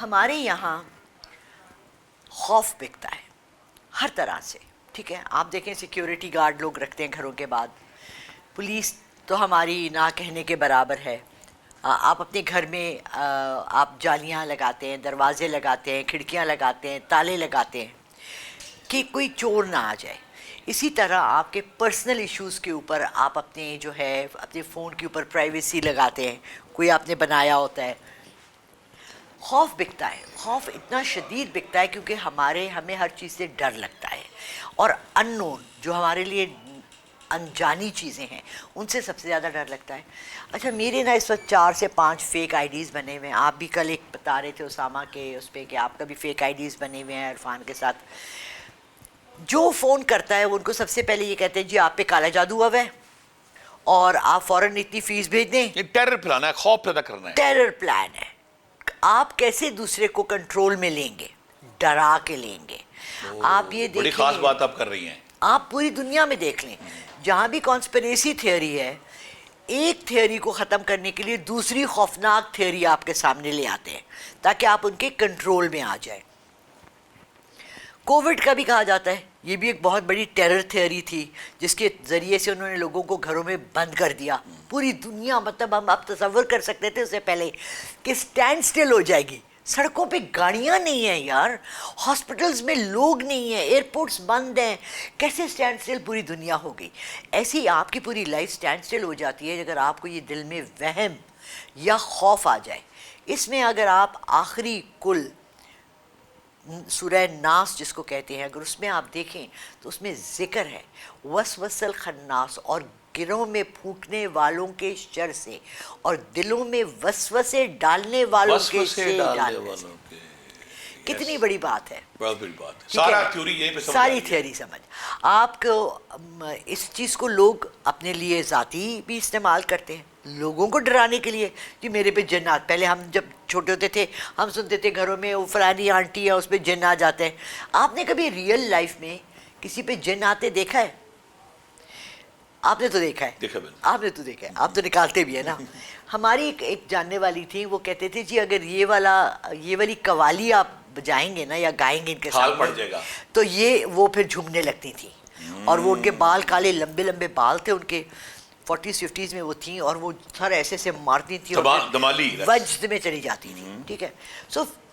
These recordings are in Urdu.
ہمارے یہاں خوف بکتا ہے ہر طرح سے، ٹھیک ہے. آپ دیکھیں سیکیورٹی گارڈ لوگ رکھتے ہیں گھروں کے بعد، پولیس تو ہماری نہ کہنے کے برابر ہے. آپ اپنے گھر میں آپ جالیاں لگاتے ہیں، دروازے لگاتے ہیں، کھڑکیاں لگاتے ہیں، تالے لگاتے ہیں کہ کوئی چور نہ آ جائے. اسی طرح آپ کے پرسنل ایشوز کے اوپر آپ اپنے جو ہے اپنے فون کے اوپر پرائیویسی لگاتے ہیں، کوئی آپ نے بنایا ہوتا ہے. خوف بکتا ہے، خوف اتنا شدید بکتا ہے کیونکہ ہمیں ہر چیز سے ڈر لگتا ہے، اور ان نون جو ہمارے لیے انجانی چیزیں ہیں ان سے سب سے زیادہ ڈر لگتا ہے. اچھا میرے نا اس وقت 4 سے 5 فیک آئی ڈیز بنے ہوئے ہیں. آپ بھی کل ایک بتا رہے تھے اسامہ کے اس پہ کہ آپ کا بھی فیک آئی ڈیز بنے ہوئے ہیں عرفان کے ساتھ. جو فون کرتا ہے وہ ان کو سب سے پہلے یہ کہتے ہیں جی آپ پہ کالا جادو ہوا ہے اور آپ فوراً اتنی فیس بھیج دیں. یہ ٹیرر پلانا ہے، خوف پیدا کرنا ہے. ٹیرر پلان ہے. آپ کیسے دوسرے کو کنٹرول میں لیں گے؟ ڈرا کے لیں گے. آپ یہ بڑی دیکھیں، خاص بات آپ کر رہی ہیں. آپ پوری دنیا میں دیکھ لیں جہاں بھی کانسپریسی تھیوری ہے، ایک تھیوری کو ختم کرنے کے لیے دوسری خوفناک تھیوری آپ کے سامنے لے آتے ہیں تاکہ آپ ان کے کنٹرول میں آ جائیں. کووڈ کا بھی کہا جاتا ہے یہ بھی ایک بہت بڑی ٹیرر تھیوری تھی جس کے ذریعے سے انہوں نے لوگوں کو گھروں میں بند کر دیا. پوری دنیا، مطلب ہم آپ تصور کر سکتے تھے اس سے پہلے کہ اسٹینڈ سٹل ہو جائے گی. سڑکوں پہ گاڑیاں نہیں ہیں یار، ہاسپٹلز میں لوگ نہیں ہیں، ایئرپورٹس بند ہیں، کیسے اسٹینڈ سٹل پوری دنیا ہو گئی. ایسے ہی آپ کی پوری لائف اسٹینڈ سٹل ہو جاتی ہے اگر آپ کو یہ دل میں وہم یا خوف آ جائے. اس میں اگر آپ آخری کل سورہ ناس جس کو کہتے ہیں، اگر اس میں آپ دیکھیں تو اس میں ذکر ہے وسوس الخناس، اور گروں میں پھونکنے والوں کے شر سے اور دلوں میں وسوسے ڈالنے والوں کے ڈالنے سے. کتنی بڑی بات ہے، بہت بڑی بات ہے. سارا تھیوری یہیں پہ سمجھ ساری تھیوری سمجھ. آپ کو اس چیز کو لوگ اپنے لیے ذاتی بھی استعمال کرتے ہیں، لوگوں کو ڈرانے کے لیے. کہ میرے پہ جنات، پہلے ہم جب چھوٹے ہوتے تھے ہم سنتے تھے گھروں میں وہ فلانی آنٹی ہے اس پہ جن آ جاتے ہیں. آپ نے کبھی ریئل لائف میں کسی پہ جن آتے دیکھا ہے؟ آپ نے تو دیکھا ہے، آپ نے تو دیکھا ہے، آپ تو نکالتے بھی ہیں نا. ہماری ایک جاننے والی تھی، وہ کہتے تھے جی اگر یہ والی قوالی آپ بجائیں گے نا یا گائیں گے ان کے سامنے تو یہ وہ پھر جھومنے لگتی تھی. اور وہ ان کے بال کالے لمبے لمبے بال تھے ان کے، 40s 50s میں وہ تھیں، اور وہ سر ایسے سے مارتی تھیں اور وجد میں چلی جاتی تھی. ٹھیک ہے.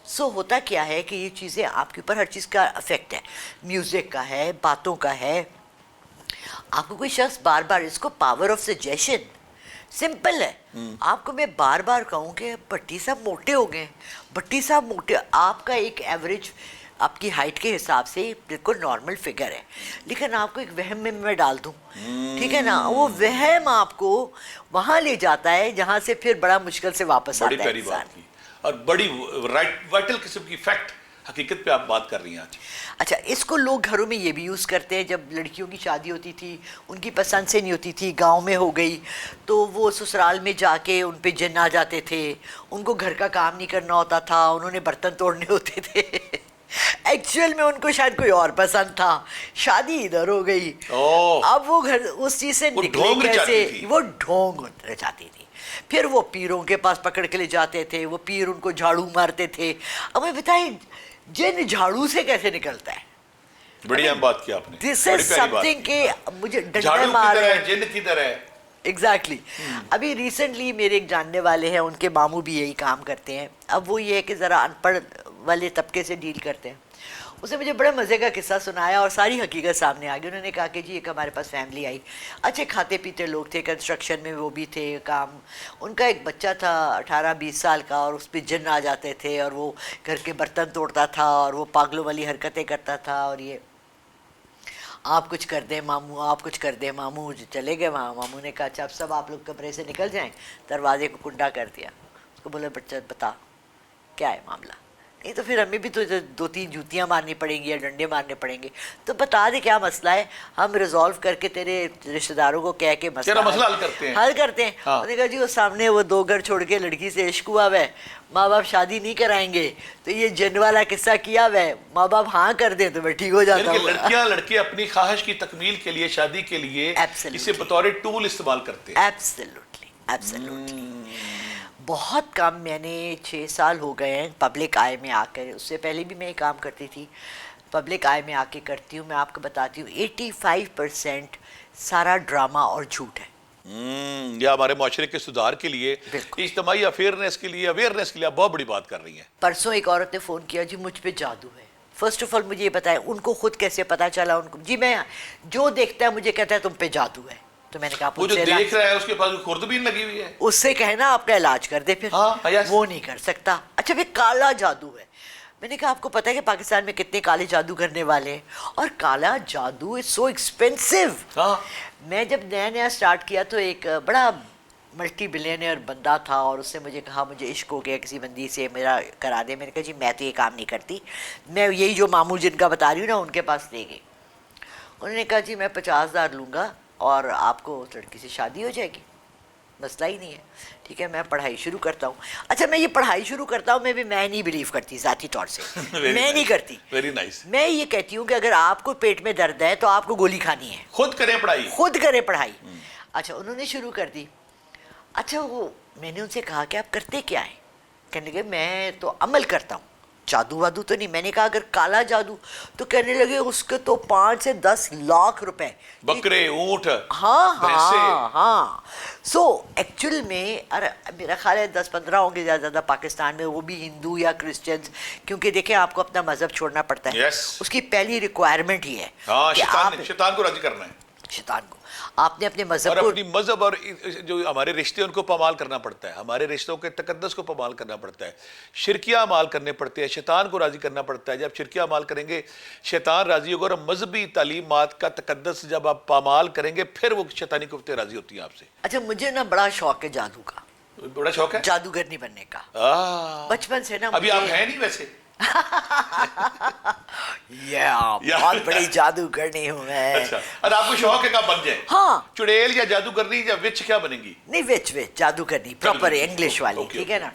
سو ہوتا کیا ہے کہ یہ چیزیں آپ کے اوپر ہر چیز کا افیکٹ ہے، میوزک کا ہے، باتوں کا ہے. آپ کو کوئی شخص بار بار، اس کو پاور آف سجیشن سمپل ہے. آپ کو میں بار بار کہوں کہ بھٹی صاحب موٹے ہو گئے، بھٹی صاحب موٹے، آپ کا ایک ایوریج آپ کی ہائٹ کے حساب سے بالکل نارمل فگر ہے، لیکن آپ کو ایک وہم میں ڈال دوں، ٹھیک ہے نا، وہ وہم آپ کو وہاں لے جاتا ہے جہاں سے پھر بڑا مشکل سے واپس آتا ہے انسان. اور بڑی وائٹل قسم کی فیکٹ حقیقت پہ آپ بات کر رہی ہیں آج. اچھا اس کو لوگ گھروں میں یہ بھی یوز کرتے ہیں، جب لڑکیوں کی شادی ہوتی تھی ان کی پسند سے نہیں ہوتی تھی، گاؤں میں ہو گئی تو وہ سسرال میں جا کے ان پہ جن آ جاتے تھے، ان کو گھر کا کام نہیں کرنا ہوتا تھا، انہوں نے برتن توڑنے ہوتے تھے. ایکچوئل میں ان کو شاید کوئی اور پسند تھا، شادی ادھر ہو گئی، اب وہ گھر اس چیز سے نکلے کیسے، وہ ڈھونگ رچاتی تھی. پھر وہ پیروں کے پاس پکڑ کے لے جاتے تھے، وہ پیر ان کو جھاڑو مارتے تھے. اب میں بتائیں جن جھاڑو سے کیسے نکلتا ہے؟ بڑی اہم بات کی آپ نے، دس از سم تھنگ کہ مجھے ڈنڈے مارے جن کی طرح. ایگزیکٹلی. ابھی ریسنٹلی میرے ایک جاننے والے ہیں، ان کے ماموں بھی یہی کام کرتے ہیں. اب وہ یہ ہے کہ ذرا ان پڑھ والے طبقے سے ڈیل کرتے ہیں. اس نے مجھے بڑے مزے کا قصہ سنایا اور ساری حقیقت سامنے آ گئی. انہوں نے کہا کہ جی ایک ہمارے پاس فیملی آئی، اچھے کھاتے پیتے لوگ تھے، کنسٹرکشن میں وہ بھی تھے کام. ان کا ایک بچہ تھا 18-20 سال کا، اور اس پہ جن آ جاتے تھے اور وہ گھر کے برتن توڑتا تھا اور وہ پاگلوں والی حرکتیں کرتا تھا. اور یہ آپ کچھ کر دیں ماموں، آپ کچھ کر دیں ماموں. چلے گئے وہاں. ماموں نے کہا اچھا اب سب آپ لوگ کمرے سے نکل جائیں. دروازے کو کنڈا کر دیا. اس کو بولا بچہ بتا کیا ہے معاملہ، نہیں تو پھر ہمیں بھی تو 2-3 جوتیاں مارنی پڑیں گی یا ڈنڈے مارنے پڑیں گے، تو بتا دے کیا مسئلہ ہے، ہم ریزالو کر کے تیرے رشتہ داروں کو کہہ کے مسئلہ حل کرتے ہیں. انہوں نے کہا جی وہ سامنے وہ 2 گھر چھوڑ کے لڑکی سے عشق ہوا ہے، ماں باپ شادی نہیں کرائیں گے، تو یہ جن والا قصہ کیا ہوا ہے، ماں باپ ہاں کر دیں تو میں ٹھیک ہو جاتا ہوں. لڑکیاں لڑکے اپنی خواہش کی تکمیل کے لیے، شادی کے لیے اسے بطور ٹول استعمال کرتے ہیں. ایبسلیوٹلی. بہت کم. میں نے 6 سال ہو گئے ہیں پبلک آئی میں آ کر. اس سے پہلے بھی میں یہ کام کرتی تھی. پبلک آئی میں آ کے کرتی ہوں. میں آپ کو بتاتی ہوں 85% سارا ڈرامہ اور جھوٹ ہے. یا ہمارے معاشرے کے سدھار کے لیے, اجتماعی اویئرنیس کے لیے آپ بہت بڑی بات کر رہی ہیں. پرسوں ایک عورت نے فون کیا, جی مجھ پہ جادو ہے. فرسٹ آف آل مجھے یہ بتائیں ان کو خود کیسے پتا چلا؟ ان کو جی میں جو دیکھتا ہے مجھے کہتا ہے تم پہ جادو ہے. تو میں نے کہا وہ جو دیکھ رہا ہے اس کے پاس خوردبین لگی ہوئی ہے, اس سے کہنا آپ کا علاج کر دے. پھر وہ نہیں کر سکتا. اچھا پھر کالا جادو ہے. میں نے کہا آپ کو پتا ہے کہ پاکستان میں کتنے کالے جادو کرنے والے ہیں, اور کالا جادو از سو ایکسپینسو. میں جب نیا سٹارٹ کیا تو ایک بڑا ملٹی بلینئر بندہ تھا, اور اس نے مجھے کہا مجھے عشق ہو گیا کسی بندی سے, میرا کرا دے. میں نے کہا جی میں تو یہ کام نہیں کرتی, میں یہی جو ماموں جن کا بتا رہی ہوں نا ان کے پاس لے گئی. انہوں نے کہا جی میں 50,000 لوں گا اور آپ کو لڑکی سے شادی ہو جائے گی, مسئلہ ہی نہیں ہے. ٹھیک ہے میں پڑھائی شروع کرتا ہوں. اچھا میں یہ پڑھائی شروع کرتا ہوں, میں نہیں بلیو کرتی ذاتی طور سے, میں نہیں کرتی. Very nice. میں یہ کہتی ہوں کہ اگر آپ کو پیٹ میں درد ہے تو آپ کو گولی کھانی ہے, خود کریں پڑھائی, خود کریں پڑھائی. اچھا انہوں نے شروع کر دی. اچھا وہ میں نے ان سے کہا کہ آپ کرتے کیا ہیں؟ کہنے لگے میں تو عمل کرتا ہوں, جادو وادو تو نہیں. میں نے کہا اگر کالا جادو, تو کہنے لگے اس کے تو 5 سے 10 لاکھ روپے. بکرے, اونٹ, ہاں. سو ایکچوئل میں میرا خیال ہے 10-15 ہوں گے زیادہ زیادہ پاکستان میں, وہ بھی ہندو یا کرسچنز, کیونکہ دیکھیں آپ کو اپنا مذہب چھوڑنا پڑتا ہے. اس کی پہلی ریکوائرمنٹ ہی ہے کہ آپ شیطان کو راضی کرنا ہے, شیطان کو آپ نے اپنے مذہب اور کو, اپنی مذہب اور جو ہمارے رشتے ان کو پامال کرنا پڑتا ہے, ہمارے رشتوں کے تقدس کو پامال کرنا پڑتا ہے, شرکیہ اعمال کرنے پڑتے ہیں, شیطان کو راضی کرنا پڑتا ہے. جب شرکیہ اعمال کریں گے شیطان راضی ہوگا, اور مذہبی تعلیمات کا تقدس جب آپ پامال کریں گے پھر وہ شیطانی قوتیں راضی ہوتی ہیں آپ سے. اچھا مجھے نا بڑا شوق ہے جادو کا, بڑا شوق ہے جادوگرنی بننے کا, بچپن سے نا. ابھی آپ ہیں نہیں ویسے, بہت بڑی جادوگرنی ہوں میں. اچھا اور آپ کو شوق ہے کہ آپ بن جائیں؟ ہاں. چڑیل یا جادوگرنی یا وچ کیا بنیں گی؟ نہیں وچ جادوگرنی پراپر انگلش والی, ٹھیک ہے نا.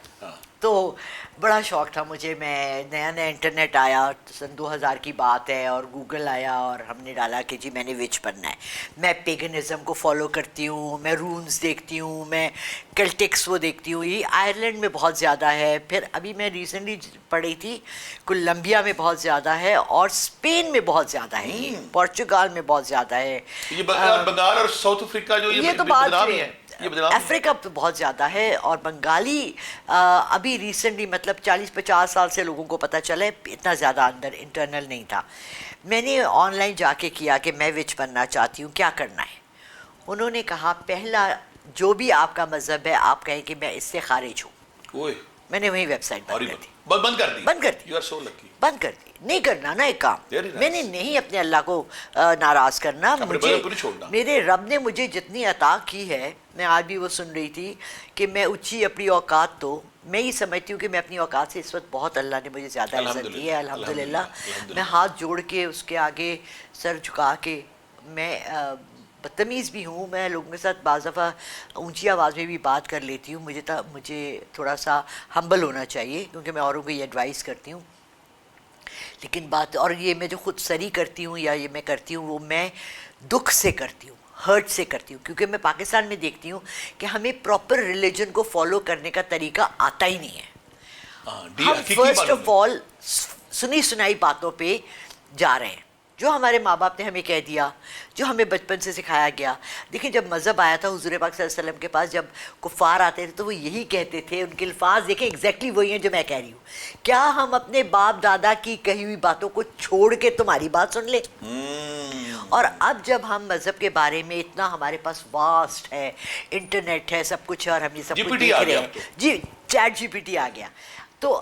تو بڑا شوق تھا مجھے. میں نیا انٹرنیٹ آیا, سن 2000 کی بات ہے, اور گوگل آیا اور ہم نے ڈالا کہ جی میں نے وچ بننا ہے. میں پیگنزم کو فالو کرتی ہوں, میں رونز دیکھتی ہوں, میں کیلٹکس وہ دیکھتی ہوں. یہ آئرلینڈ میں بہت زیادہ ہے. پھر ابھی میں ریسنٹلی پڑھی تھی کولمبیا میں بہت زیادہ ہے, اور اسپین میں بہت زیادہ ہے, پورچوگال میں بہت زیادہ ہے. یہ بنگال اور ساؤتھ افریقہ جو یہ تو بات ہے, افریقہ پہ بہت زیادہ ہے. اور بنگالی ابھی ریسنٹلی مطلب 40-50 سال سے لوگوں کو پتہ چلا ہے, اتنا زیادہ اندر انٹرنل نہیں تھا. میں نے آن لائن جا کے کیا کہ میں وچ بننا چاہتی ہوں, کیا کرنا ہے. انہوں نے کہا پہلا جو بھی آپ کا مذہب ہے آپ کہیں کہ میں اس سے خارج ہوں. میں نے وہی ویب سائٹ بند کر دی. بند کر دی. نہیں کرنا نا ایک کام, میں نے نہیں اپنے اللہ کو ناراض کرنا. مجھے میرے رب نے مجھے جتنی عطا کی ہے, میں آج بھی وہ سن رہی تھی کہ میں اونچی اپنی اوقات, تو میں یہ سمجھتی ہوں کہ میں اپنی اوقات سے اس وقت بہت اللہ نے مجھے زیادہ عزت دی ہے الحمدللہ. میں ہاتھ جوڑ کے اس کے آگے سر جھکا کے, میں بدتمیز بھی ہوں, میں لوگوں کے ساتھ بعض دفعہ اونچی آواز میں بھی بات کر لیتی ہوں. مجھے تھوڑا سا ہمبل ہونا چاہیے, کیونکہ میں اوروں کو یہ ایڈوائز کرتی ہوں. لیکن بات, اور یہ میں جو خود سری کرتی ہوں یا یہ میں کرتی ہوں, وہ میں دکھ سے کرتی ہوں, ہرٹ سے کرتی ہوں. کیونکہ میں پاکستان میں دیکھتی ہوں کہ ہمیں پراپر ریلیجن کو فالو کرنے کا طریقہ آتا ہی نہیں ہے. ہم فرسٹ آف آل سنی سنائی باتوں پہ جا رہے ہیں, جو ہمارے ماں باپ نے ہمیں کہہ دیا, جو ہمیں بچپن سے سکھایا گیا. دیکھیں جب مذہب آیا تھا حضور پاک صلی اللہ علیہ وسلم کے پاس, جب کفار آتے تھے تو وہ یہی کہتے تھے, ان کے الفاظ دیکھیں ایگزیکٹلی وہی ہیں جو میں کہہ رہی ہوں, کیا ہم اپنے باپ دادا کی کہی ہوئی باتوں کو چھوڑ کے تمہاری بات سن لیں؟ اور اب جب ہم مذہب کے بارے میں اتنا ہمارے پاس واسٹ ہے, انٹرنیٹ ہے, سب کچھ ہے, اور ہم یہ سب کچھ دیکھ رہے ہیں. جی چیٹ GPT آ گیا.